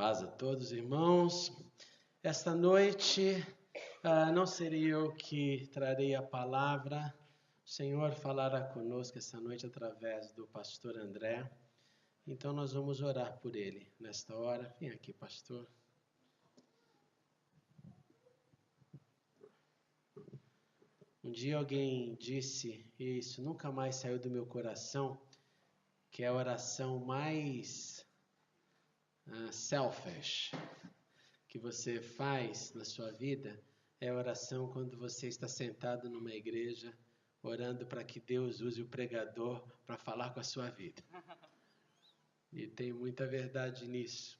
Paz a todos, irmãos. Esta noite não serei eu que trarei a palavra. O Senhor falará conosco esta noite através do pastor André. Então nós vamos orar por ele nesta hora. Vem aqui, pastor. Um dia alguém disse, e isso nunca mais saiu do meu coração, que é a oração mais selfish que você faz na sua vida é a oração quando você está sentado numa igreja orando para que Deus use o pregador para falar com a sua vida. E tem muita verdade nisso.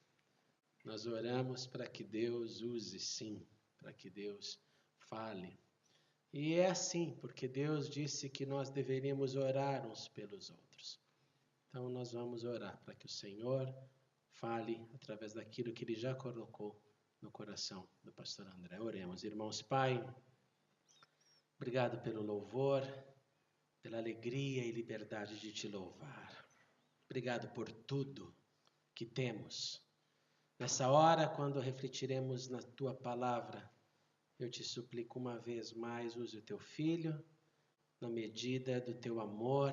Nós oramos para que Deus use, sim, para que Deus fale. E é assim, porque Deus disse que nós deveríamos orar uns pelos outros. Então nós vamos orar para que o Senhor fale através daquilo que Ele já colocou no coração do pastor André. Oremos, irmãos. Pai, obrigado pelo louvor, pela alegria e liberdade de Te louvar. Obrigado por tudo que temos. Nessa hora, quando refletiremos na Tua palavra, eu Te suplico uma vez mais, use o Teu Filho na medida do Teu amor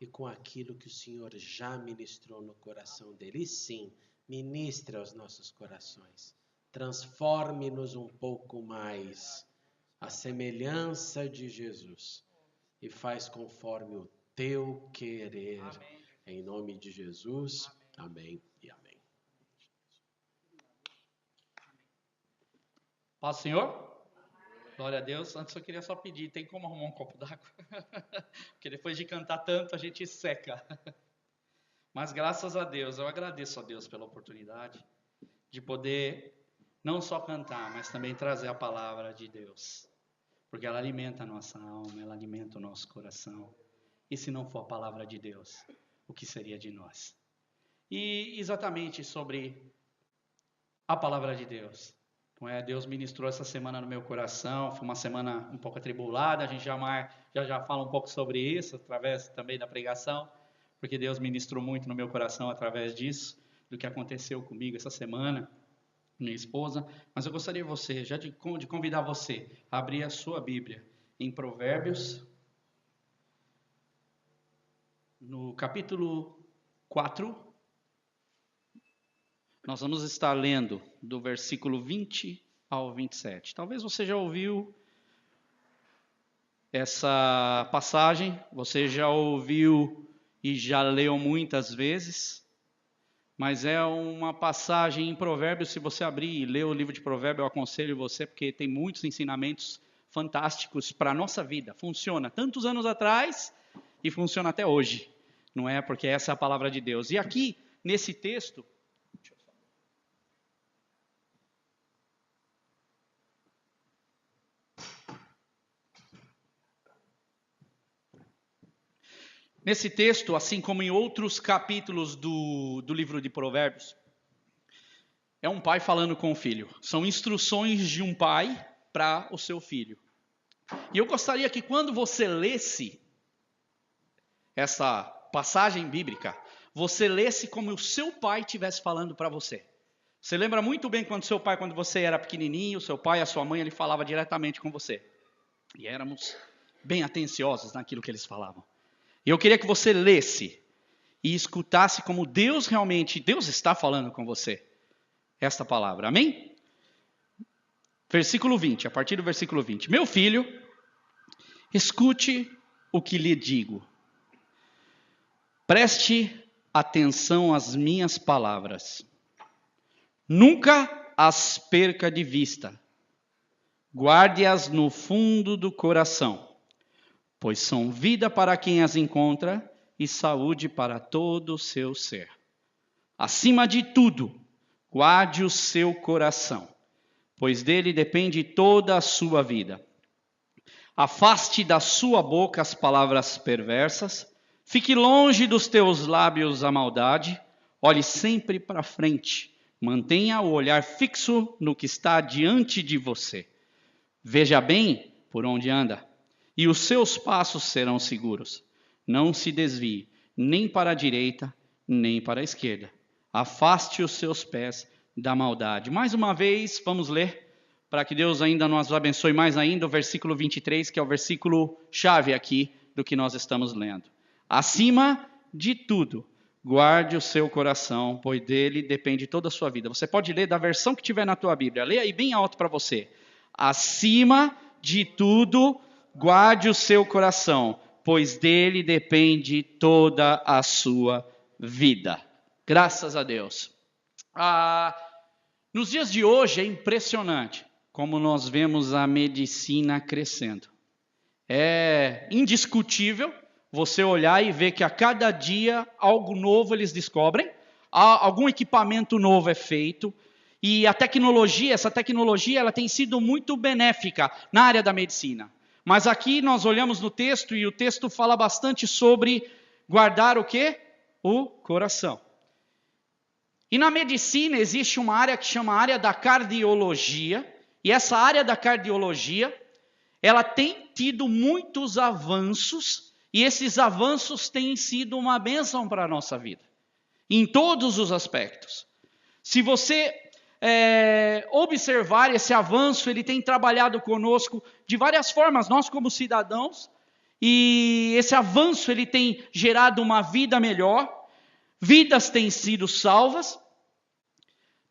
e com aquilo que o Senhor já ministrou no coração dele. E sim, ministre aos nossos corações. Transforme-nos um pouco mais à semelhança de Jesus. E faz conforme o Teu querer. Amém. Em nome de Jesus. Amém e amém. Paz, Senhor. Glória a Deus. Antes eu queria só pedir, tem como arrumar um copo d'água? Porque depois de cantar tanto, a gente seca. Mas graças a Deus, eu agradeço a Deus pela oportunidade de poder não só cantar, mas também trazer a palavra de Deus. Porque ela alimenta a nossa alma, ela alimenta o nosso coração. E se não for a palavra de Deus, o que seria de nós? E exatamente sobre a palavra de Deus. Deus ministrou essa semana no meu coração, foi uma semana um pouco atribulada, a gente já fala um pouco sobre isso, através também da pregação, porque Deus ministrou muito no meu coração através disso, do que aconteceu comigo essa semana, minha esposa. Mas eu gostaria de convidar você a abrir a sua Bíblia em Provérbios, no capítulo 4, nós vamos estar lendo do versículo 20 ao 27. Talvez você já ouviu essa passagem, você já ouviu e já leu muitas vezes, mas é uma passagem em Provérbios. Se você abrir e ler o livro de Provérbios, eu aconselho você, porque tem muitos ensinamentos fantásticos para a nossa vida. Funciona tantos anos atrás e funciona até hoje, não é? Porque essa é a palavra de Deus. E aqui, nesse texto, assim como em outros capítulos do livro de Provérbios, é um pai falando com o filho. São instruções de um pai para o seu filho. E eu gostaria que quando você lesse essa passagem bíblica, você lesse como o seu pai estivesse falando para você. Você lembra muito bem quando você era pequenininho, seu pai e a sua mãe, ele falava diretamente com você. E éramos bem atenciosos naquilo que eles falavam. E eu queria que você lesse e escutasse como Deus está falando com você. Esta palavra, amém? Versículo 20, a partir do versículo 20. Meu filho, escute o que lhe digo. Preste atenção às minhas palavras. Nunca as perca de vista. Guarde-as no fundo do coração, pois são vida para quem as encontra e saúde para todo o seu ser. Acima de tudo, guarde o seu coração, pois dele depende toda a sua vida. Afaste da sua boca as palavras perversas, fique longe dos teus lábios a maldade, olhe sempre para frente, mantenha o olhar fixo no que está diante de você. Veja bem por onde anda, e os seus passos serão seguros. Não se desvie, nem para a direita, nem para a esquerda. Afaste os seus pés da maldade. Mais uma vez, vamos ler, para que Deus ainda nos abençoe mais ainda, o versículo 23, que é o versículo chave aqui do que nós estamos lendo. Acima de tudo, guarde o seu coração, pois dele depende toda a sua vida. Você pode ler da versão que tiver na tua Bíblia. Leia aí bem alto para você. Acima de tudo, guarde o seu coração, pois dele depende toda a sua vida. Graças a Deus. Nos dias de hoje é impressionante como nós vemos a medicina crescendo. É indiscutível você olhar e ver que a cada dia algo novo eles descobrem, algum equipamento novo é feito, e essa tecnologia ela tem sido muito benéfica na área da medicina. Mas aqui nós olhamos no texto e o texto fala bastante sobre guardar o quê? O coração. E na medicina existe uma área que chama área da cardiologia, e essa área da cardiologia, ela tem tido muitos avanços, e esses avanços têm sido uma bênção para a nossa vida, em todos os aspectos. Se você observar esse avanço, ele tem trabalhado conosco de várias formas, nós como cidadãos, e esse avanço ele tem gerado uma vida melhor, vidas têm sido salvas,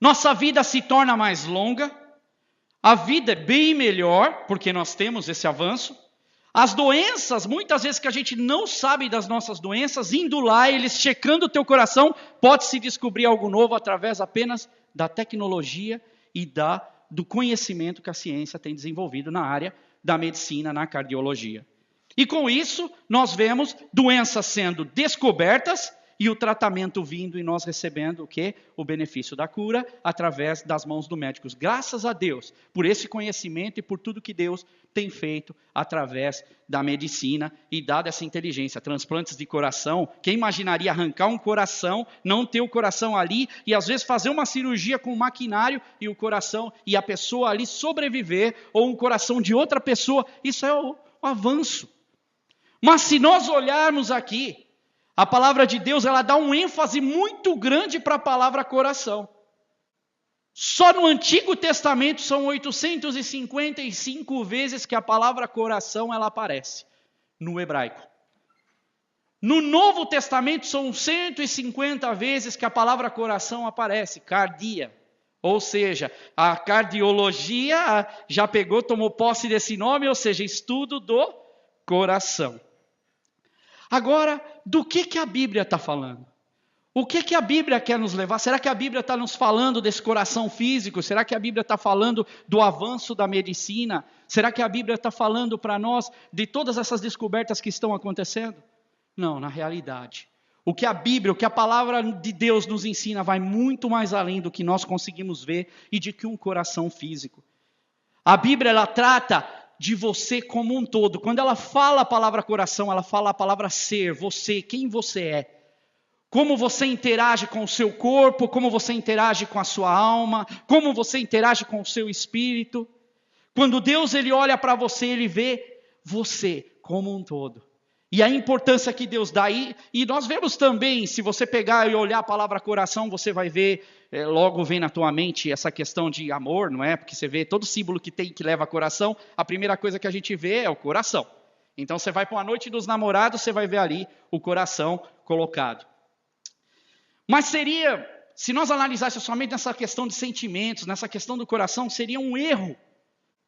nossa vida se torna mais longa, a vida é bem melhor, porque nós temos esse avanço. As doenças, muitas vezes que a gente não sabe das nossas doenças, indo lá, eles checando o teu coração, pode-se descobrir algo novo através apenas da tecnologia e do conhecimento que a ciência tem desenvolvido na área da medicina, na cardiologia. E com isso, nós vemos doenças sendo descobertas e o tratamento vindo e nós recebendo o quê? O benefício da cura através das mãos dos médicos. Graças a Deus por esse conhecimento e por tudo que Deus tem feito através da medicina e dado essa inteligência. Transplantes de coração, quem imaginaria arrancar um coração, não ter o coração ali e às vezes fazer uma cirurgia com um maquinário e o coração e a pessoa ali sobreviver, ou um coração de outra pessoa, isso é o avanço. Mas se nós olharmos aqui, a palavra de Deus, ela dá um ênfase muito grande para a palavra coração. Só no Antigo Testamento são 855 vezes que a palavra coração ela aparece no hebraico. No Novo Testamento são 150 vezes que a palavra coração aparece, cardia. Ou seja, a cardiologia já tomou posse desse nome, ou seja, estudo do coração. Agora, do que a Bíblia está falando? O que a Bíblia quer nos levar? Será que a Bíblia está nos falando desse coração físico? Será que a Bíblia está falando do avanço da medicina? Será que a Bíblia está falando para nós de todas essas descobertas que estão acontecendo? Não, na realidade. O que a Bíblia, o que a palavra de Deus nos ensina vai muito mais além do que nós conseguimos ver e de que um coração físico. A Bíblia, ela trata de você como um todo. Quando ela fala a palavra coração, ela fala a palavra ser, você, quem você é. Como você interage com o seu corpo, como você interage com a sua alma, como você interage com o seu espírito. Quando Deus ele olha para você, ele vê você como um todo. E a importância que Deus dá. E nós vemos também, se você pegar e olhar a palavra coração, você vai ver, logo vem na tua mente essa questão de amor, não é? Porque você vê todo símbolo que leva a coração, a primeira coisa que a gente vê é o coração. Então você vai para uma noite dos namorados, você vai ver ali o coração colocado. Mas se nós analisássemos somente nessa questão de sentimentos, nessa questão do coração, seria um erro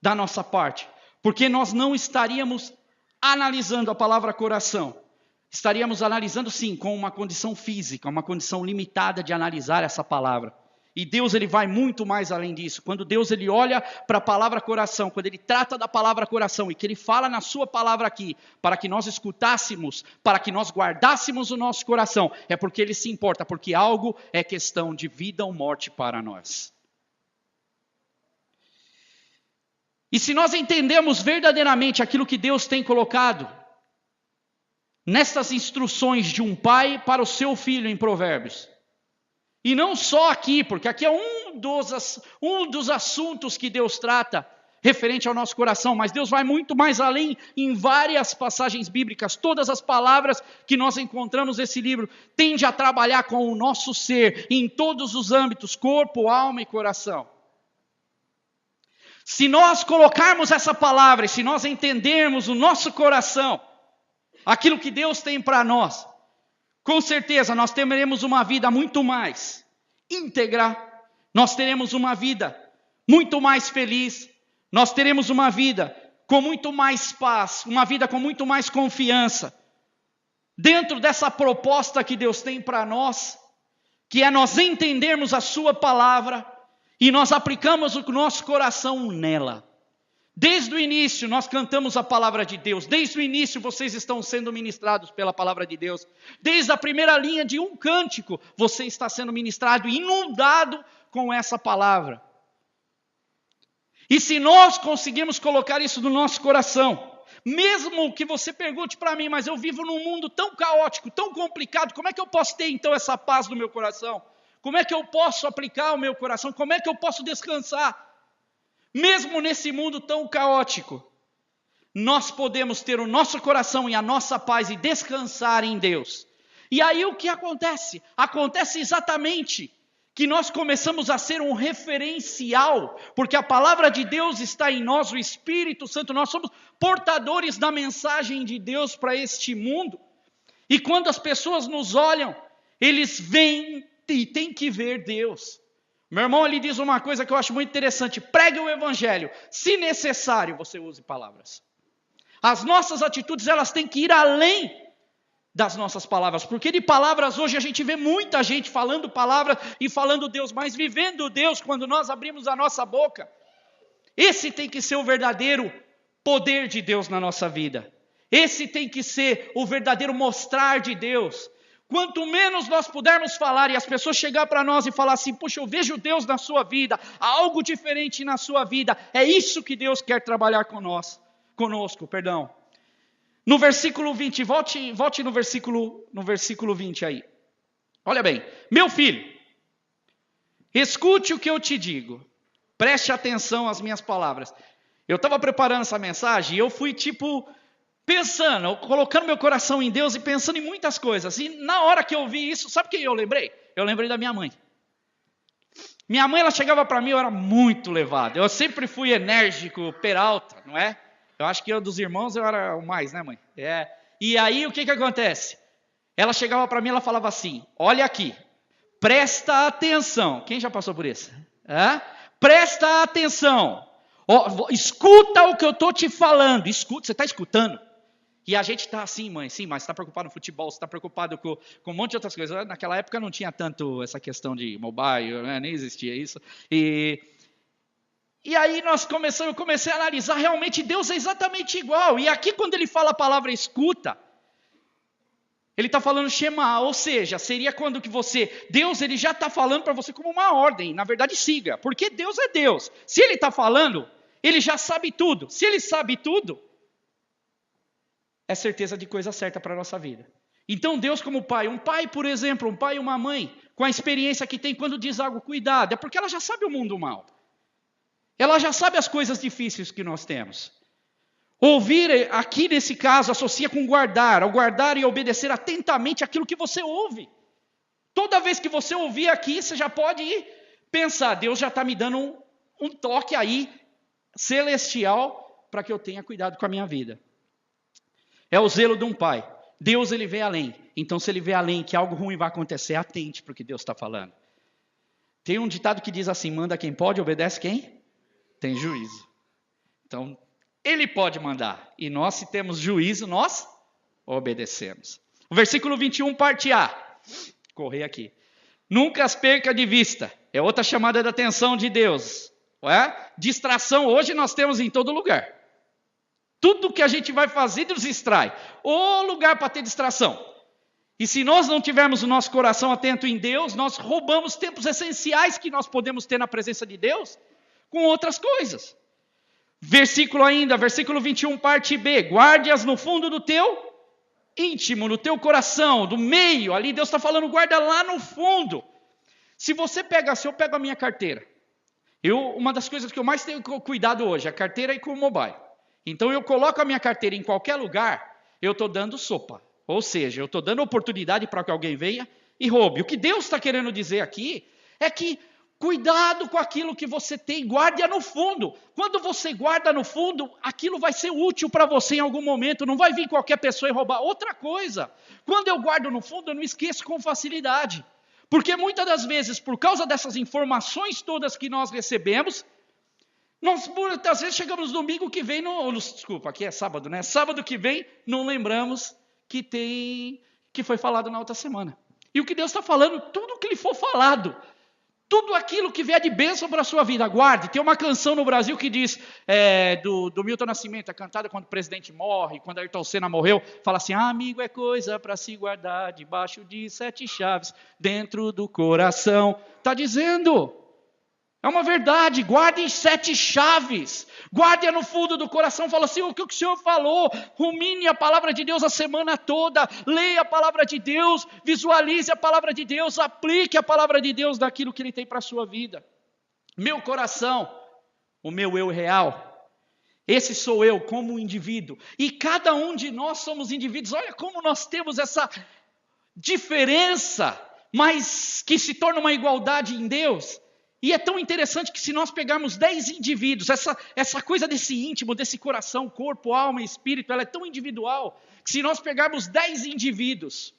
da nossa parte. Porque nós não estaríamos analisando a palavra coração. Estaríamos analisando sim, com uma condição física, uma condição limitada de analisar essa palavra. E Deus ele vai muito mais além disso. Quando Deus ele olha para a palavra coração, quando ele trata da palavra coração e que ele fala na sua palavra aqui, para que nós escutássemos, para que nós guardássemos o nosso coração, é porque ele se importa, porque algo é questão de vida ou morte para nós. E se nós entendemos verdadeiramente aquilo que Deus tem colocado nestas instruções de um pai para o seu filho em Provérbios, e não só aqui, porque aqui é um dos assuntos que Deus trata, referente ao nosso coração, mas Deus vai muito mais além em várias passagens bíblicas. Todas as palavras que nós encontramos nesse livro tendem a trabalhar com o nosso ser, em todos os âmbitos, corpo, alma e coração. Se nós colocarmos essa palavra, e se nós entendermos o nosso coração, aquilo que Deus tem para nós, com certeza nós teremos uma vida muito mais íntegra, nós teremos uma vida muito mais feliz, nós teremos uma vida com muito mais paz, uma vida com muito mais confiança, dentro dessa proposta que Deus tem para nós, que é nós entendermos a sua palavra, e nós aplicamos o nosso coração nela. Desde o início nós cantamos a palavra de Deus. Desde o início vocês estão sendo ministrados pela palavra de Deus. Desde a primeira linha de um cântico você está sendo ministrado, inundado com essa palavra. E se nós conseguirmos colocar isso no nosso coração, mesmo que você pergunte para mim, mas eu vivo num mundo tão caótico, tão complicado, como é que eu posso ter então essa paz no meu coração? Como é que eu posso aplicar o meu coração? Como é que eu posso descansar? Mesmo nesse mundo tão caótico, nós podemos ter o nosso coração e a nossa paz e descansar em Deus. E aí o que acontece? Acontece exatamente que nós começamos a ser um referencial, porque a palavra de Deus está em nós, o Espírito Santo, nós somos portadores da mensagem de Deus para este mundo. E quando as pessoas nos olham, eles veem e tem que ver Deus. Meu irmão, ele diz uma coisa que eu acho muito interessante: pregue o evangelho, se necessário você use palavras. As nossas atitudes, elas têm que ir além das nossas palavras, porque de palavras hoje a gente vê muita gente falando palavras e falando Deus, mas vivendo Deus quando nós abrimos a nossa boca. Esse tem que ser o verdadeiro poder de Deus na nossa vida. Esse tem que ser o verdadeiro mostrar de Deus. Quanto menos nós pudermos falar e as pessoas chegar para nós e falar assim: puxa, eu vejo Deus na sua vida, há algo diferente na sua vida, é isso que Deus quer trabalhar conosco. No versículo 20, volte no versículo 20 aí. Olha bem, meu filho, escute o que eu te digo, preste atenção às minhas palavras. Eu estava preparando essa mensagem e eu fui pensando, colocando meu coração em Deus e pensando em muitas coisas. E na hora que eu vi isso, sabe quem eu lembrei? Eu lembrei da minha mãe. Minha mãe, ela chegava para mim, eu era muito levado. Eu sempre fui enérgico, peralta, não é? Eu acho que eu dos irmãos eu era o mais, né, mãe? E aí o que acontece? Ela chegava para mim, ela falava assim: olha aqui, presta atenção. Quem já passou por isso? Presta atenção. Escuta o que eu estou te falando. Escuta, você está escutando? E a gente está assim, mãe, sim, mas você está preocupado no futebol, você está preocupado com um monte de outras coisas. Naquela época não tinha tanto essa questão de mobile, né? Nem existia isso. E aí eu comecei a analisar, realmente Deus é exatamente igual. E aqui quando ele fala a palavra escuta, ele está falando Shema, ou seja, seria quando que Deus ele já está falando para você como uma ordem, na verdade siga, porque Deus é Deus. Se ele está falando, ele já sabe tudo. Se ele sabe tudo, é certeza de coisa certa para a nossa vida. Então Deus como pai, um pai, por exemplo, um pai e uma mãe, com a experiência que tem quando diz algo, cuidado, é porque ela já sabe o mundo mal. Ela já sabe as coisas difíceis que nós temos. Ouvir, aqui nesse caso, associa com guardar, ao guardar e obedecer atentamente aquilo que você ouve. Toda vez que você ouvir aqui, você já pode pensar, Deus já está me dando um toque aí, celestial, para que eu tenha cuidado com a minha vida. É o zelo de um pai. Deus, ele vê além. Então, se ele vê além que algo ruim vai acontecer, atente para o que Deus está falando. Tem um ditado que diz assim: manda quem pode, obedece quem tem juízo. Então, ele pode mandar. E nós, se temos juízo, nós obedecemos. O versículo 21, parte A. Correr aqui. Nunca as perca de vista. É outra chamada de atenção de Deus. Distração hoje nós temos em todo lugar. Tudo que a gente vai fazer nos distrai. O lugar para ter distração. E se nós não tivermos o nosso coração atento em Deus, nós roubamos tempos essenciais que nós podemos ter na presença de Deus com outras coisas. Versículo 21, parte B. Guarde-as no fundo do teu íntimo, no teu coração, do meio. Ali Deus está falando, guarda lá no fundo. Se eu pego a minha carteira Uma das coisas que eu mais tenho cuidado hoje, a carteira e com o mobile. Então eu coloco a minha carteira em qualquer lugar, eu estou dando sopa. Ou seja, eu estou dando oportunidade para que alguém venha e roube. O que Deus está querendo dizer aqui é que cuidado com aquilo que você tem, guarde-a no fundo. Quando você guarda no fundo, aquilo vai ser útil para você em algum momento, não vai vir qualquer pessoa e roubar. Outra coisa, quando eu guardo no fundo, eu não esqueço com facilidade. Porque muitas das vezes, por causa dessas informações todas que nós recebemos, nós muitas vezes chegamos no domingo que vem, desculpa, aqui é sábado, né? Sábado que vem, não lembramos que foi falado na outra semana. E o que Deus está falando, tudo que lhe for falado, tudo aquilo que vier de bênção para a sua vida, guarde. Tem uma canção no Brasil que diz, do Milton Nascimento, é cantada quando o presidente morre, quando Ayrton Senna morreu, fala assim, amigo é coisa para se guardar debaixo de 7 chaves, dentro do coração. Está dizendo, é uma verdade, guarde em 7 chaves, guarde no fundo do coração, fala assim, o que o Senhor falou, rumine a palavra de Deus a semana toda, leia a palavra de Deus, visualize a palavra de Deus, aplique a palavra de Deus daquilo que Ele tem para a sua vida. Meu coração, o meu eu real, esse sou eu como indivíduo, e cada um de nós somos indivíduos, olha como nós temos essa diferença, mas que se torna uma igualdade em Deus. E é tão interessante que se nós pegarmos 10 indivíduos, essa coisa desse íntimo, desse coração, corpo, alma e espírito, ela é tão individual, que se nós pegarmos 10 indivíduos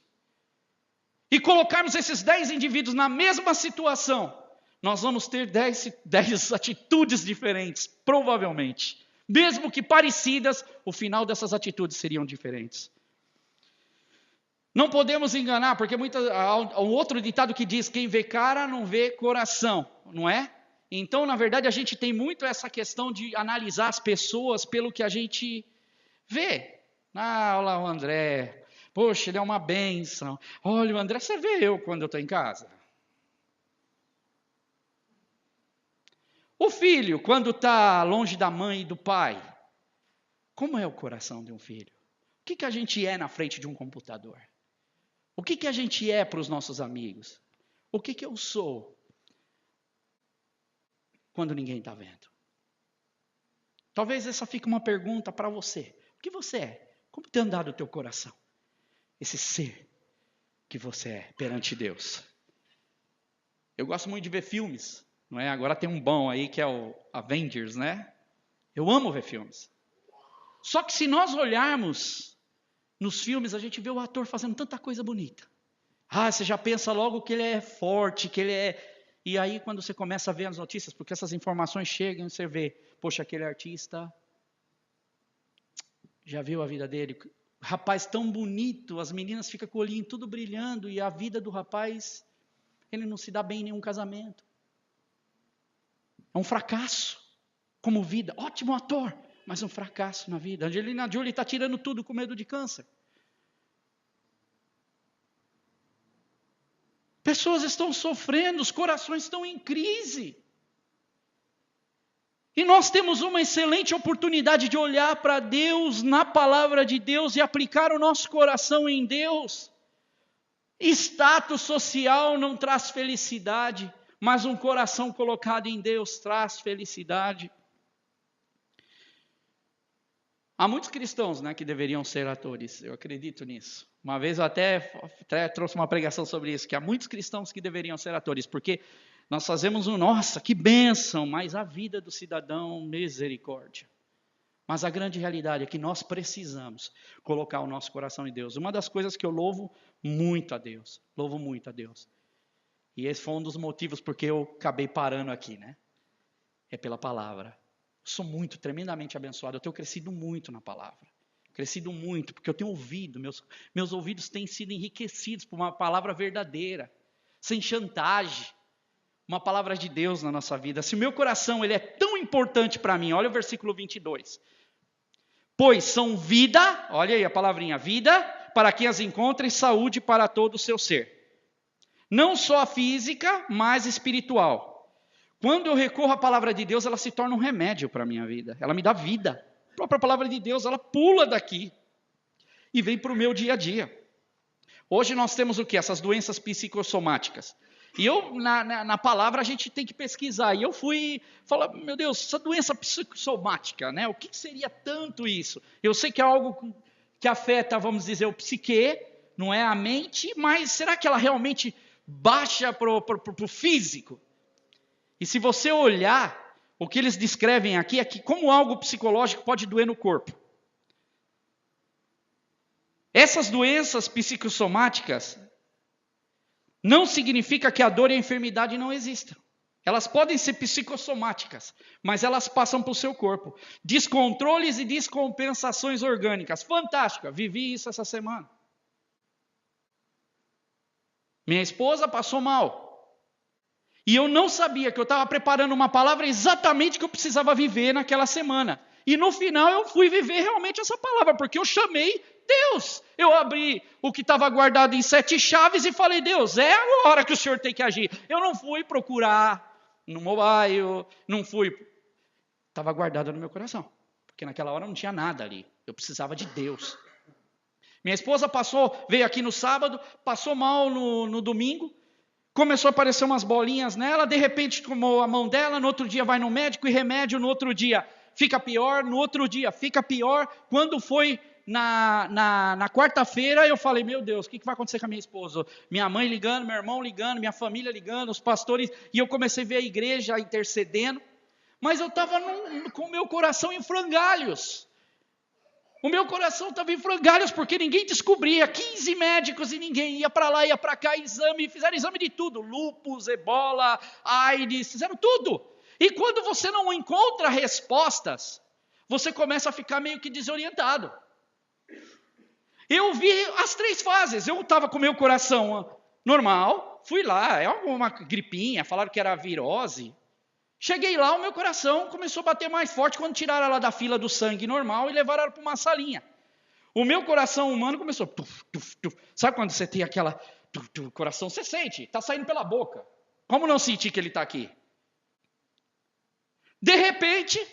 e colocarmos esses 10 indivíduos na mesma situação, nós vamos ter 10 atitudes diferentes, provavelmente. Mesmo que parecidas, o final dessas atitudes seriam diferentes. Não podemos enganar, porque há um outro ditado que diz, quem vê cara não vê coração, não é? Então, na verdade, a gente tem muito essa questão de analisar as pessoas pelo que a gente vê. Olha lá o André, poxa, ele é uma bênção. Olha, o André, você vê eu quando eu estou em casa? O filho, quando está longe da mãe e do pai, como é o coração de um filho? O que a gente é na frente de um computador? O que a gente é para os nossos amigos? O que eu sou quando ninguém está vendo? Talvez essa fique uma pergunta para você. O que você é? Como tem andado o teu coração? Esse ser que você é perante Deus. Eu gosto muito de ver filmes, não é? Agora tem um bom aí que é o Avengers, né? Eu amo ver filmes. Só que se nós olharmos nos filmes, a gente vê o ator fazendo tanta coisa bonita. Você já pensa logo que ele é forte, que ele é... E aí, quando você começa a ver as notícias, porque essas informações chegam, você vê, poxa, aquele artista, já viu a vida dele? Rapaz tão bonito, as meninas ficam com o olhinho tudo brilhando, e a vida do rapaz, ele não se dá bem em nenhum casamento. É um fracasso, como vida. Ótimo ator, mas um fracasso na vida. Angelina Jolie está tirando tudo com medo de câncer. Pessoas estão sofrendo, os corações estão em crise. E nós temos uma excelente oportunidade de olhar para Deus, na palavra de Deus, e aplicar o nosso coração em Deus. Status social não traz felicidade, mas um coração colocado em Deus traz felicidade. Há muitos cristãos, né, que deveriam ser atores, eu acredito nisso. Uma vez eu até trouxe uma pregação sobre isso, que há muitos cristãos que deveriam ser atores, porque nós fazemos nossa, que bênção, mas a vida do cidadão, misericórdia. Mas a grande realidade é que nós precisamos colocar o nosso coração em Deus. Uma das coisas que eu louvo muito a Deus, e esse foi um dos motivos porque eu acabei parando aqui, né? É pela palavra. Sou tremendamente abençoado, eu tenho crescido muito na palavra. Crescido muito, porque eu tenho ouvido, meus ouvidos têm sido enriquecidos por uma palavra verdadeira, sem chantagem. Uma palavra de Deus na nossa vida. Se o meu coração ele é tão importante para mim, olha o versículo 22. Pois são vida, olha aí a palavrinha, vida, para quem as encontra e saúde para todo o seu ser. Não só a física, mas espiritual. Quando eu recorro à palavra de Deus, ela se torna um remédio para a minha vida. Ela me dá vida. A própria palavra de Deus, ela pula daqui e vem para o meu dia a dia. Hoje nós temos o quê? Essas doenças psicossomáticas. E eu, na palavra, a gente tem que pesquisar. E eu fui falar, meu Deus, essa doença psicossomática, né? O que seria tanto isso? Eu sei que é algo que afeta, vamos dizer, o psique, não é a mente, mas será que ela realmente baixa para o físico? E se você olhar, o que eles descrevem aqui é que como algo psicológico pode doer no corpo. Essas doenças psicossomáticas não significa que a dor e a enfermidade não existam. Elas podem ser psicossomáticas, mas elas passam para o seu corpo. Descontroles e descompensações orgânicas. Fantástica, vivi isso essa semana. Minha esposa passou mal. E eu não sabia que eu estava preparando uma palavra exatamente que eu precisava viver naquela semana. E no final eu fui viver realmente essa palavra, porque eu chamei Deus. Eu abri o que estava guardado em 7 chaves e falei, Deus, é agora que o Senhor tem que agir. Eu não fui procurar no mobile, não fui. Estava guardado no meu coração, porque naquela hora não tinha nada ali. Eu precisava de Deus. Minha esposa veio aqui no sábado, passou mal no domingo, começou a aparecer umas bolinhas nela, de repente tomou a mão dela, no outro dia vai no médico e remédio, no outro dia fica pior, no outro dia fica pior. Quando foi na quarta-feira, eu falei, meu Deus, o que vai acontecer com a minha esposa? Minha mãe ligando, meu irmão ligando, minha família ligando, os pastores, e eu comecei a ver a igreja intercedendo, mas eu estava com o meu coração em frangalhos. O meu coração estava em frangalhos, porque ninguém descobria, 15 médicos e ninguém ia para lá, ia para cá, fizeram exame de tudo, lúpus, ebola, AIDS, fizeram tudo. E quando você não encontra respostas, você começa a ficar meio que desorientado. Eu vi as 3 fases, eu estava com o meu coração normal, fui lá, é uma gripinha, falaram que era virose. Cheguei lá, o meu coração começou a bater mais forte quando tiraram ela da fila do sangue normal e levaram ela para uma salinha. O meu coração humano começou... Tuf, tuf, tuf. Sabe quando você tem aquela... coração, você sente, está saindo pela boca. Como não sentir que ele está aqui? De repente,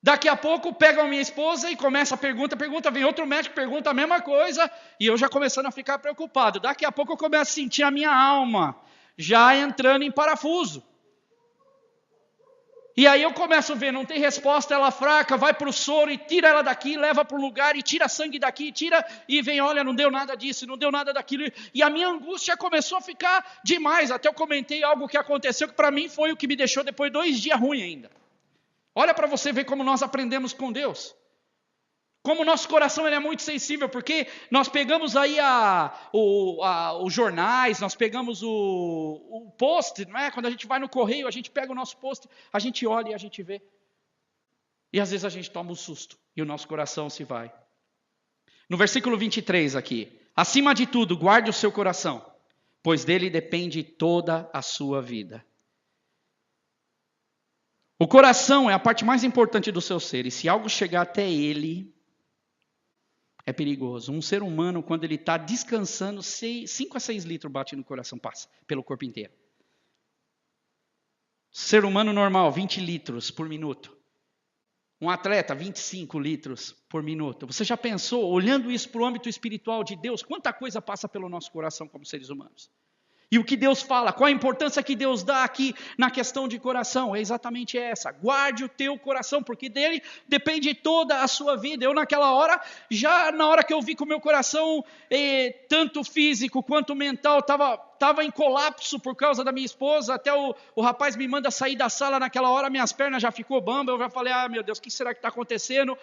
daqui a pouco pegam a minha esposa e começa a pergunta, vem outro médico, pergunta a mesma coisa, e eu já começando a ficar preocupado. Daqui a pouco eu começo a sentir a minha alma já entrando em parafuso. E aí eu começo a ver, não tem resposta, ela fraca, vai para o soro e tira ela daqui, leva para um lugar e tira sangue daqui, e vem, olha, não deu nada disso, não deu nada daquilo. E a minha angústia começou a ficar demais. Até eu comentei algo que aconteceu, que para mim foi o que me deixou depois 2 dias ruim ainda. Olha para você ver como nós aprendemos com Deus. Como o nosso coração ele é muito sensível, porque nós pegamos aí os jornais, nós pegamos o post, não é? Quando a gente vai no correio, a gente pega o nosso post, a gente olha e a gente vê. E às vezes a gente toma um susto e o nosso coração se vai. No versículo 23 aqui, acima de tudo, guarde o seu coração, pois dele depende toda a sua vida. O coração é a parte mais importante do seu ser, e se algo chegar até ele, é perigoso. Um ser humano, quando ele está descansando, 5 a 6 litros bate no coração, passa pelo corpo inteiro. Ser humano normal, 20 litros por minuto. Um atleta, 25 litros por minuto. Você já pensou, olhando isso para o âmbito espiritual de Deus, quanta coisa passa pelo nosso coração como seres humanos? E o que Deus fala, qual a importância que Deus dá aqui na questão de coração? É exatamente essa. Guarde o teu coração, porque dele depende toda a sua vida. Eu naquela hora, já na hora que eu vi que o meu coração, tanto físico quanto mental, estava em colapso por causa da minha esposa, até o rapaz me manda sair da sala naquela hora, minhas pernas já ficou bamba, eu já falei, meu Deus, o que será que está acontecendo?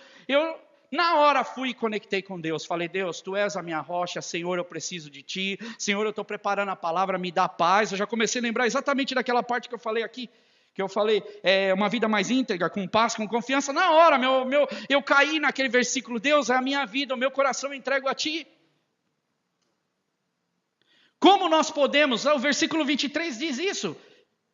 Na hora fui e conectei com Deus, falei, Deus, Tu és a minha rocha, Senhor, eu preciso de Ti, Senhor, eu estou preparando a palavra, me dá paz. Eu já comecei a lembrar exatamente daquela parte que eu falei aqui, que eu falei, uma vida mais íntegra, com paz, com confiança. Na hora, eu caí naquele versículo, Deus, é a minha vida, o meu coração eu entrego a Ti. Como nós podemos, o versículo 23 diz isso,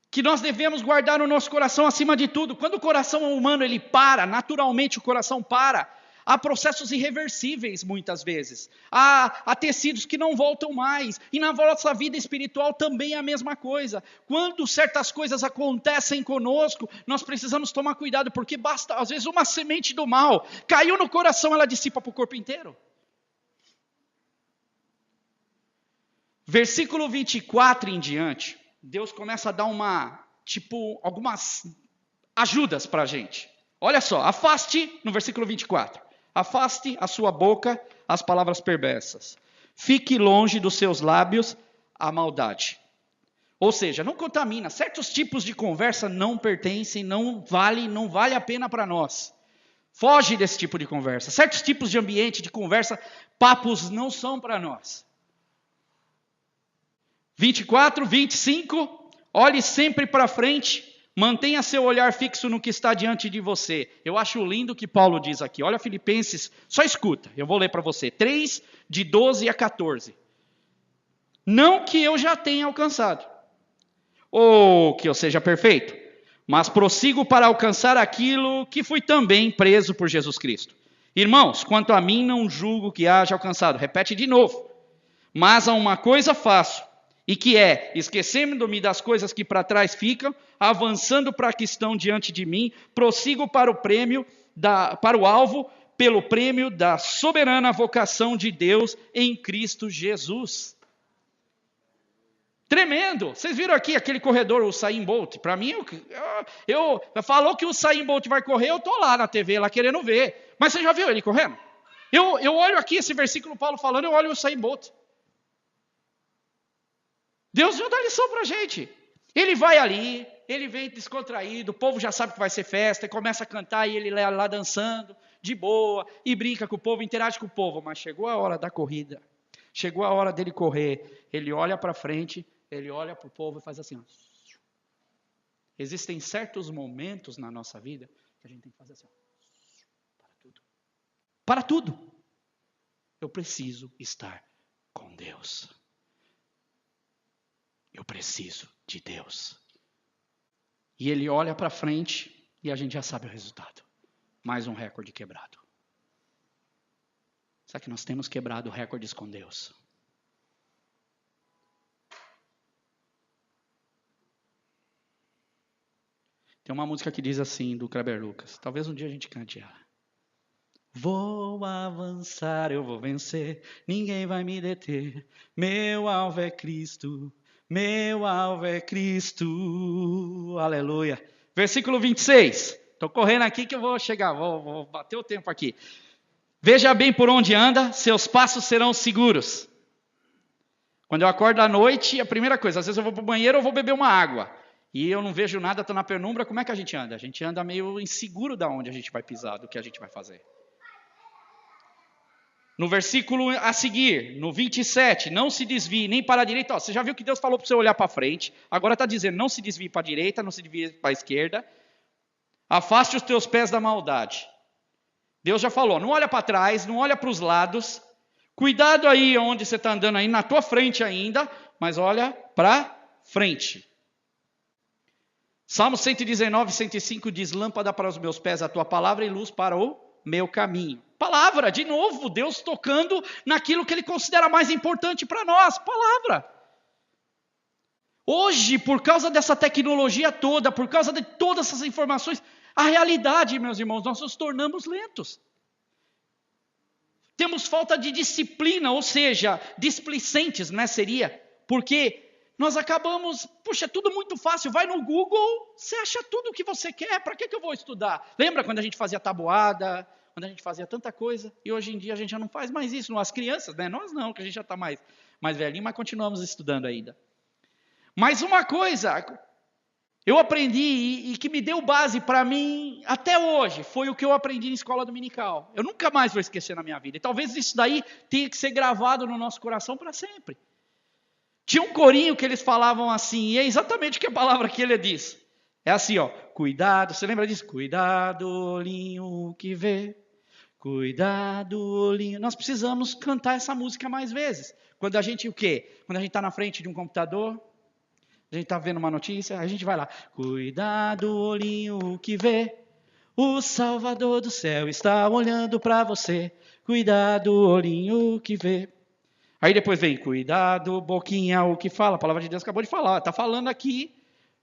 que nós devemos guardar o nosso coração acima de tudo. Quando o coração humano ele para, naturalmente o coração para, há processos irreversíveis muitas vezes, há tecidos que não voltam mais, e na nossa vida espiritual também é a mesma coisa. Quando certas coisas acontecem conosco, nós precisamos tomar cuidado, porque basta, às vezes, uma semente do mal, caiu no coração, ela dissipa para o corpo inteiro. Versículo 24 em diante, Deus começa a dar algumas ajudas para a gente. Olha só, afaste, no versículo 24, afaste a sua boca as palavras perversas. Fique longe dos seus lábios a maldade. Ou seja, não contamina. Certos tipos de conversa não pertencem, não vale a pena para nós. Foge desse tipo de conversa. Certos tipos de ambiente, de conversa, papos não são para nós. 24, 25, olhe sempre para frente, mantenha seu olhar fixo no que está diante de você. Eu acho lindo o que Paulo diz aqui. Olha Filipenses, só escuta, eu vou ler para você. 3, de 12 a 14. Não que eu já tenha alcançado, ou que eu seja perfeito, mas prossigo para alcançar aquilo que fui também preso por Jesus Cristo. Irmãos, quanto a mim não julgo que haja alcançado. Repete de novo. Mas há uma coisa faço, e que é, esquecendo-me das coisas que para trás ficam, avançando para a que estão diante de mim, prossigo para o alvo, pelo prêmio da soberana vocação de Deus em Cristo Jesus. Tremendo. Vocês viram aqui aquele corredor, o Usain Bolt? Para mim, falou que o Usain Bolt vai correr, eu estou lá na TV, lá querendo ver. Mas você já viu ele correndo? Eu olho aqui esse versículo Paulo falando, eu olho o Usain Bolt. Deus não dá lição para a gente. Ele vai ali, ele vem descontraído, o povo já sabe que vai ser festa, e começa a cantar, e ele lá dançando, de boa, e brinca com o povo, interage com o povo. Mas chegou a hora da corrida, chegou a hora dele correr, ele olha para frente, ele olha para o povo e faz assim. Ó. Existem certos momentos na nossa vida que a gente tem que fazer assim. Ó. Para tudo. Para tudo. Eu preciso estar com Deus. Eu preciso de Deus. E ele olha para frente e a gente já sabe o resultado. Mais um recorde quebrado. Será que nós temos quebrado recordes com Deus? Tem uma música que diz assim, do Kleber Lucas. Talvez um dia a gente cante ela. Vou avançar, eu vou vencer, ninguém vai me deter. Meu alvo é Cristo, meu alvo é Cristo. Aleluia. Versículo 26. Estou correndo aqui que eu vou chegar, vou bater o tempo aqui. Veja bem por onde anda, seus passos serão seguros. Quando eu acordo à noite, a primeira coisa, às vezes eu vou para o banheiro ou vou beber uma água. E eu não vejo nada, estou na penumbra, como é que a gente anda? A gente anda meio inseguro de onde a gente vai pisar, do que a gente vai fazer. No versículo a seguir, no 27, não se desvie nem para a direita. Ó, você já viu que Deus falou para você olhar para frente, agora está dizendo, não se desvie para a direita, não se desvie para a esquerda. Afaste os teus pés da maldade. Deus já falou, não olha para trás, não olha para os lados. Cuidado aí onde você está andando aí, na tua frente ainda, mas olha para frente. Salmo 119, 105 diz, lâmpada para os meus pés a tua palavra e luz para o meu caminho. Palavra, de novo, Deus tocando naquilo que Ele considera mais importante para nós, palavra. Hoje, por causa dessa tecnologia toda, por causa de todas essas informações, a realidade, meus irmãos, nós nos tornamos lentos. Temos falta de disciplina, ou seja, displicentes, né, seria, porque nós acabamos, puxa, é tudo muito fácil, vai no Google, você acha tudo o que você quer, para que eu vou estudar? Lembra quando a gente fazia tabuada, quando a gente fazia tanta coisa, e hoje em dia a gente já não faz mais isso, as crianças, né? Nós não, que a gente já está mais velhinho, mas continuamos estudando ainda. Mas uma coisa, eu aprendi e que me deu base para mim até hoje, foi o que eu aprendi na escola dominical. Eu nunca mais vou esquecer na minha vida, e talvez isso daí tenha que ser gravado no nosso coração para sempre. Tinha um corinho que eles falavam assim, e é exatamente o que a palavra que ele diz. É assim, ó, cuidado, você lembra disso? Cuidado, olhinho que vê, cuidado, olhinho. Nós precisamos cantar essa música mais vezes. Quando a gente, o quê? Quando a gente está na frente de um computador, a gente está vendo uma notícia, a gente vai lá. Cuidado, olhinho que vê, o Salvador do céu está olhando para você. Cuidado, olhinho que vê. Aí depois vem, cuidado, boquinha, o que fala. A palavra de Deus acabou de falar. Está falando aqui,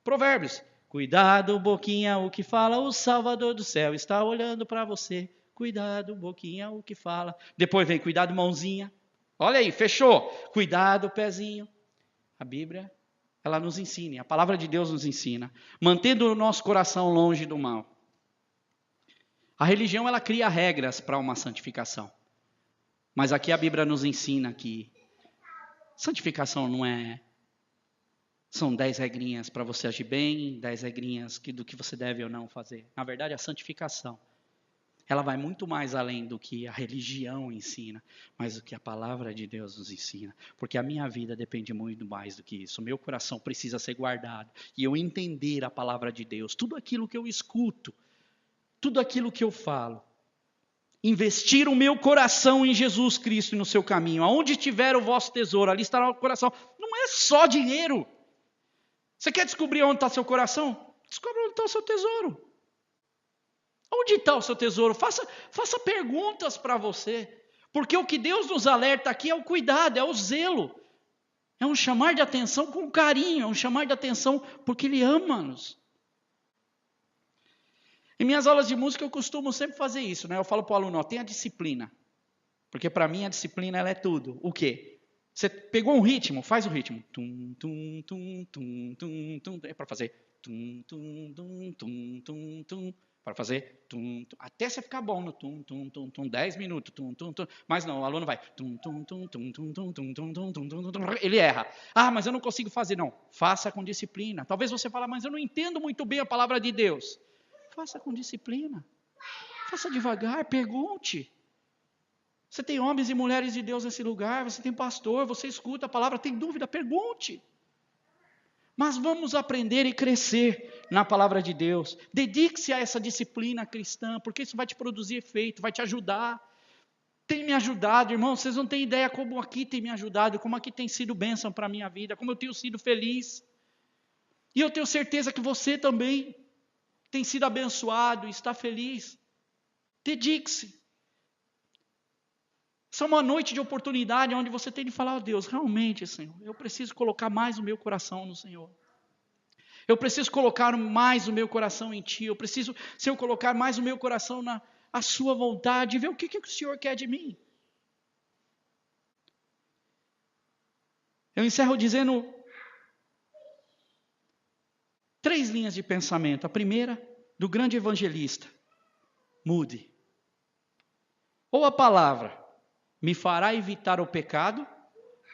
Provérbios. Cuidado, boquinha, o que fala. O Salvador do céu está olhando para você. Cuidado, boquinha, o que fala. Depois vem, cuidado, mãozinha. Olha aí, fechou. Cuidado, pezinho. A Bíblia ela nos ensine, a palavra de Deus nos ensina, mantendo o nosso coração longe do mal. A religião, ela cria regras para uma santificação. Mas aqui a Bíblia nos ensina que santificação não é... São 10 regrinhas para você agir bem, 10 regrinhas do que você deve ou não fazer. Na verdade, a santificação, ela vai muito mais além do que a religião ensina, mas do que a palavra de Deus nos ensina. Porque a minha vida depende muito mais do que isso. O meu coração precisa ser guardado. E eu entender a palavra de Deus. Tudo aquilo que eu escuto, tudo aquilo que eu falo. Investir o meu coração em Jesus Cristo e no seu caminho. Aonde estiver o vosso tesouro, ali estará o coração. Não é só dinheiro. Você quer descobrir onde está seu coração? Descobre onde está o seu tesouro. Onde está o seu tesouro? Faça perguntas para você. Porque o que Deus nos alerta aqui é o cuidado, é o zelo. É um chamar de atenção com carinho, é um chamar de atenção porque Ele ama-nos. Em minhas aulas de música eu costumo sempre fazer isso, né? Eu falo para o aluno, tenha disciplina. Porque para mim a disciplina ela é tudo. O quê? Você pegou um ritmo, faz o ritmo. Tum, tum, tum, tum, tum, tum. É para fazer. Tum, tum, tum, tum, tum, tum. Para fazer tum, tum, até você ficar bom no tum, tum, tum, tum, 10 minutos, tum, tum, tum. Mas não, o aluno vai tum, tum, tum, tum, tum, tum, tum, tum, tum, tum, tum, tum. Ele erra. Ah, mas eu não consigo fazer. Não, faça com disciplina. Talvez você fale, mas eu não entendo muito bem a palavra de Deus. Faça com disciplina. Faça devagar, pergunte. Você tem homens e mulheres de Deus nesse lugar, você tem pastor, você escuta a palavra, tem dúvida, pergunte. Mas vamos aprender e crescer na palavra de Deus. Dedique-se a essa disciplina cristã, porque isso vai te produzir efeito, vai te ajudar. Tem me ajudado, irmão, vocês não têm ideia como aqui tem me ajudado, como aqui tem sido bênção para a minha vida, como eu tenho sido feliz. E eu tenho certeza que você também tem sido abençoado e está feliz. Dedique-se. Essa é uma noite de oportunidade onde você tem de falar, Deus, realmente, Senhor, eu preciso colocar mais o meu coração no Senhor. Eu preciso colocar mais o meu coração em Ti. Eu preciso, Senhor, colocar mais o meu coração na Sua vontade e ver o que o Senhor quer de mim. Eu encerro dizendo 3 linhas de pensamento. A primeira, do grande evangelista. Mude. Ou a palavra me fará evitar o pecado,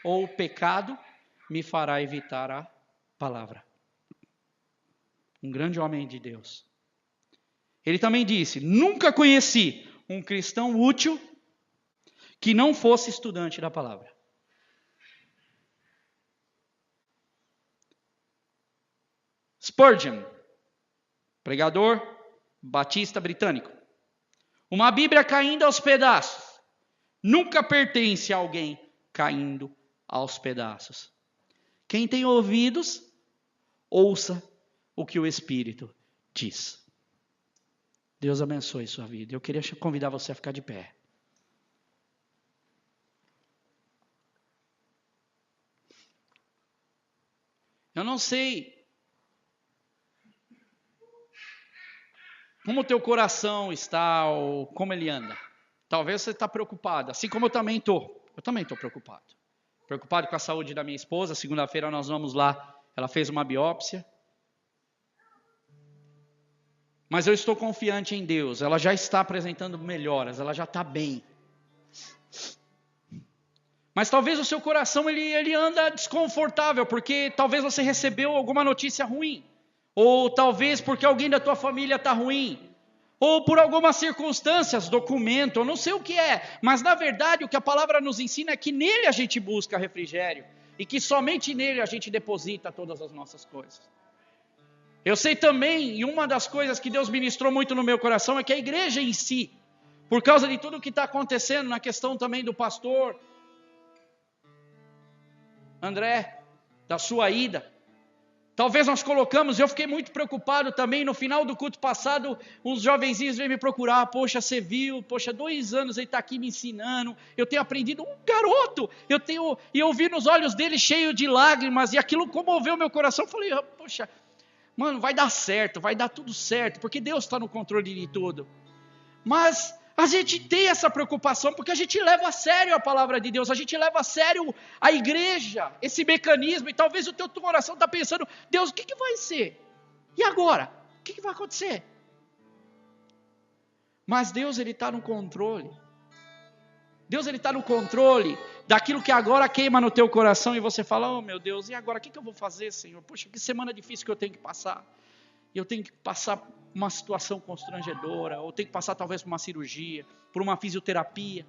ou o pecado me fará evitar a palavra. Um grande homem de Deus. Ele também disse, nunca conheci um cristão útil que não fosse estudante da palavra. Spurgeon, pregador batista britânico. Uma Bíblia caindo aos pedaços nunca pertence a alguém caindo aos pedaços. Quem tem ouvidos, ouça o que o Espírito diz. Deus abençoe sua vida. Eu queria convidar você a ficar de pé. Eu não sei como o teu coração está ou como ele anda. Talvez você está preocupado, assim como eu também estou. Eu também estou preocupado. Preocupado com a saúde da minha esposa. Segunda-feira nós vamos lá. Ela fez uma biópsia. Mas eu estou confiante em Deus. Ela já está apresentando melhoras. Ela já está bem. Mas talvez o seu coração ele anda desconfortável. Porque talvez você recebeu alguma notícia ruim. Ou talvez porque alguém da tua família está ruim. Ou por algumas circunstâncias, documento, eu não sei o que é. Mas na verdade o que a palavra nos ensina é que nele a gente busca refrigério. E que somente nele a gente deposita todas as nossas coisas. Eu sei também, e uma das coisas que Deus ministrou muito no meu coração é que a igreja em si, por causa de tudo que está acontecendo na questão também do pastor André, da sua ida, talvez nós colocamos, eu fiquei muito preocupado também, no final do culto passado, uns jovenzinhos veio me procurar, poxa, você viu, poxa, 2 anos ele está aqui me ensinando, eu tenho aprendido, um garoto, e eu vi nos olhos dele cheio de lágrimas, e aquilo comoveu meu coração, eu falei, poxa, mano, vai dar certo, vai dar tudo certo, porque Deus está no controle de tudo. Mas A gente tem essa preocupação porque a gente leva a sério a palavra de Deus, a gente leva a sério a igreja, esse mecanismo, e talvez o teu coração está pensando, Deus, o que vai ser? E agora? O que vai acontecer? Mas Deus, Ele está no controle. Deus, Ele está no controle daquilo que agora queima no teu coração e você fala, oh meu Deus, e agora o que eu vou fazer, Senhor? Poxa, que semana difícil que eu tenho que passar. Eu tenho que passar uma situação constrangedora, ou tenho que passar talvez por uma cirurgia, por uma fisioterapia.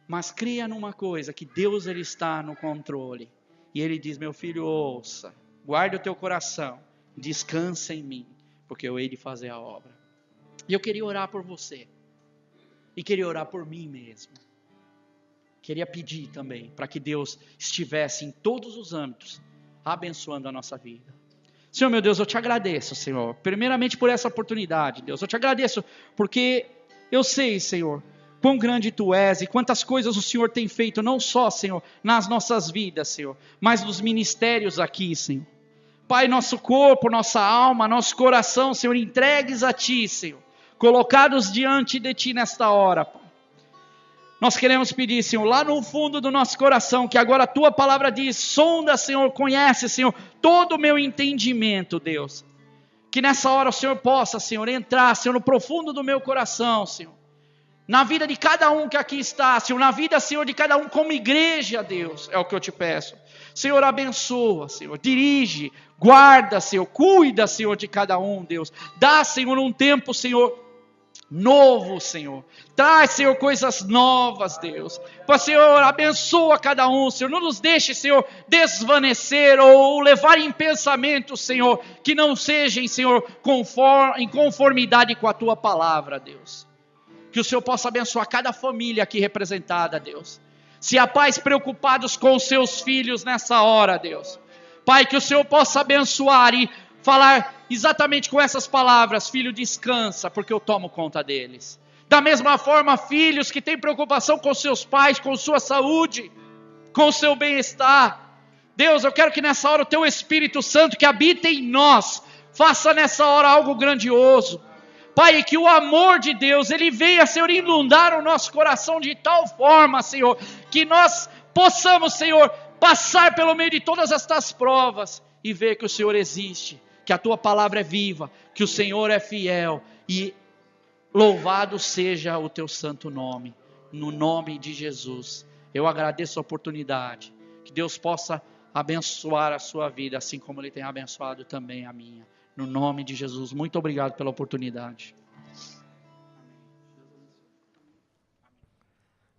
Mas creia numa coisa, que Deus, Ele está no controle. E Ele diz, meu filho, ouça, guarde o teu coração, descansa em mim, porque eu hei de fazer a obra. E eu queria orar por você. E queria orar por mim mesmo. Queria pedir também para que Deus estivesse em todos os âmbitos abençoando a nossa vida. Senhor meu Deus, eu te agradeço, Senhor, primeiramente por essa oportunidade, Deus. Eu te agradeço porque eu sei, Senhor, quão grande Tu és e quantas coisas o Senhor tem feito, não só, Senhor, nas nossas vidas, Senhor, mas nos ministérios aqui, Senhor. Pai, nosso corpo, nossa alma, nosso coração, Senhor, entregues a Ti, Senhor, colocados diante de Ti nesta hora, Pai. Nós queremos pedir, Senhor, lá no fundo do nosso coração, que agora a Tua palavra diz, sonda, Senhor, conhece, Senhor, todo o meu entendimento, Deus. Que nessa hora o Senhor possa, Senhor, entrar, Senhor, no profundo do meu coração, Senhor. Na vida de cada um que aqui está, Senhor, na vida, Senhor, de cada um como igreja, Deus, é o que eu te peço. Senhor, abençoa, Senhor, dirige, guarda, Senhor, cuida, Senhor, de cada um, Deus. Dá, Senhor, um tempo, Senhor, novo, Senhor. Traz, Senhor, coisas novas, Deus. Mas, Senhor, abençoa cada um, Senhor. Não nos deixe, Senhor, desvanecer ou levar em pensamento, Senhor, que não sejam, Senhor, em conformidade com a Tua palavra, Deus. Que o Senhor possa abençoar cada família aqui representada, Deus. Se há pais preocupados com os seus filhos nessa hora, Deus. Pai, que o Senhor possa abençoar e falar exatamente com essas palavras, filho, descansa, porque eu tomo conta deles. Da mesma forma, filhos que têm preocupação com seus pais, com sua saúde, com o seu bem-estar. Deus, eu quero que nessa hora o Teu Espírito Santo que habita em nós, faça nessa hora algo grandioso. Pai, que o amor de Deus, Ele venha, Senhor, inundar o nosso coração de tal forma, Senhor, que nós possamos, Senhor, passar pelo meio de todas estas provas e ver que o Senhor existe, que a Tua palavra é viva, que o Senhor é fiel e louvado seja o Teu santo nome, no nome de Jesus. Eu agradeço a oportunidade, que Deus possa abençoar a sua vida, assim como Ele tem abençoado também a minha. No nome de Jesus, muito obrigado pela oportunidade.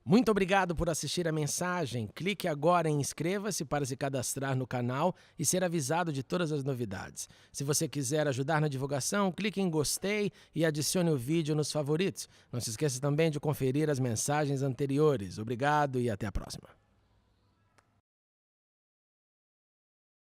Muito obrigado por assistir a mensagem. Clique agora em inscreva-se para se cadastrar no canal e ser avisado de todas as novidades. Se você quiser ajudar na divulgação, clique em gostei e adicione o vídeo nos favoritos. Não se esqueça também de conferir as mensagens anteriores. Obrigado e até a próxima.